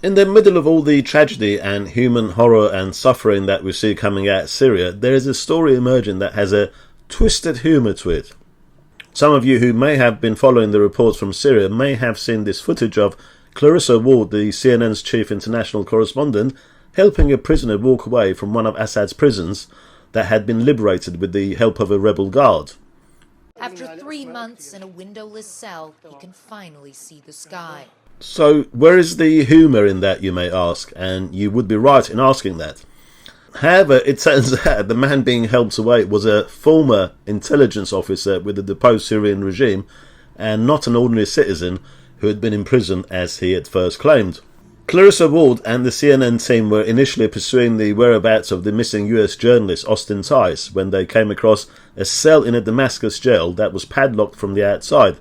In the middle of all the tragedy and human horror and suffering that we see coming out of Syria, there is a story emerging that has a twisted humour to it. Some of you who may have been following the reports from Syria may have seen this footage of Clarissa Ward, the CNN's chief international correspondent, helping a prisoner walk away from one of Assad's prisons that had been liberated with the help of a rebel guard. After 3 months in a windowless cell, he can finally see the sky. So where is the humour in that, you may ask, and you would be right in asking that. However, it turns out the man being helped away was a former intelligence officer with the deposed Syrian regime and not an ordinary citizen who had been imprisoned as he had first claimed. Clarissa Ward and the CNN team were initially pursuing the whereabouts of the missing US journalist Austin Tice when they came across a cell in a Damascus jail that was padlocked from the outside.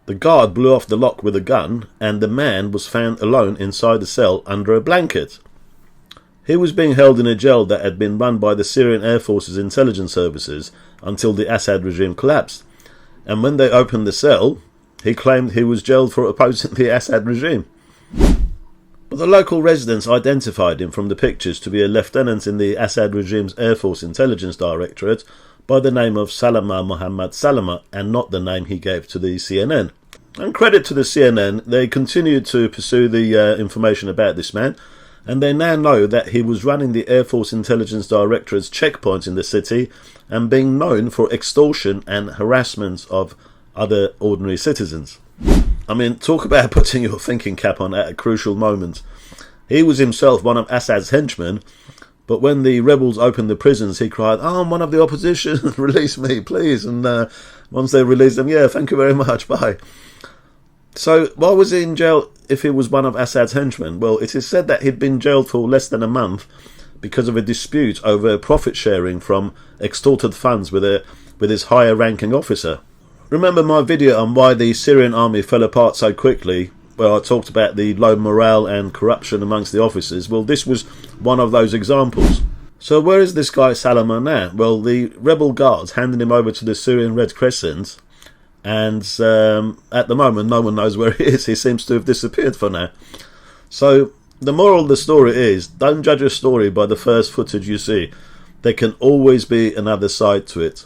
The guard blew off the lock with a gun, and the man was found alone inside the cell under a blanket. He was being held in a jail that had been run by the Syrian Air Force's intelligence services until the Assad regime collapsed. And when they opened the cell, he claimed he was jailed for opposing the Assad regime. But the local residents identified him from the pictures to be a lieutenant in the Assad regime's Air Force Intelligence Directorate by the name of Salama Mohammad Salama, and not the name he gave to the CNN. And credit to the CNN, they continued to pursue the information about this man, and they now know that he was running the Air Force Intelligence Directorate's checkpoints in the city and being known for extortion and harassment of other ordinary citizens. I mean, talk about putting your thinking cap on at a crucial moment. He was himself one of Assad's henchmen, but when the rebels opened the prisons, he cried, "Oh, I'm one of the opposition, release me, please." And once they released him, "Yeah, thank you very much, bye." So why was he in jail if he was one of Assad's henchmen? Well, it is said that he'd been jailed for less than a month because of a dispute over profit sharing from extorted funds with his higher ranking officer. Remember my video on why the Syrian army fell apart so quickly, where I talked about the low morale and corruption amongst the officers? Well, this was one of those examples. So where is this guy Salama now? Well, the rebel guards handed him over to the Syrian Red Crescent, and at the moment no one knows where he is. He seems to have disappeared for now. So the moral of the story is, don't judge a story by the first footage you see. There can always be another side to it.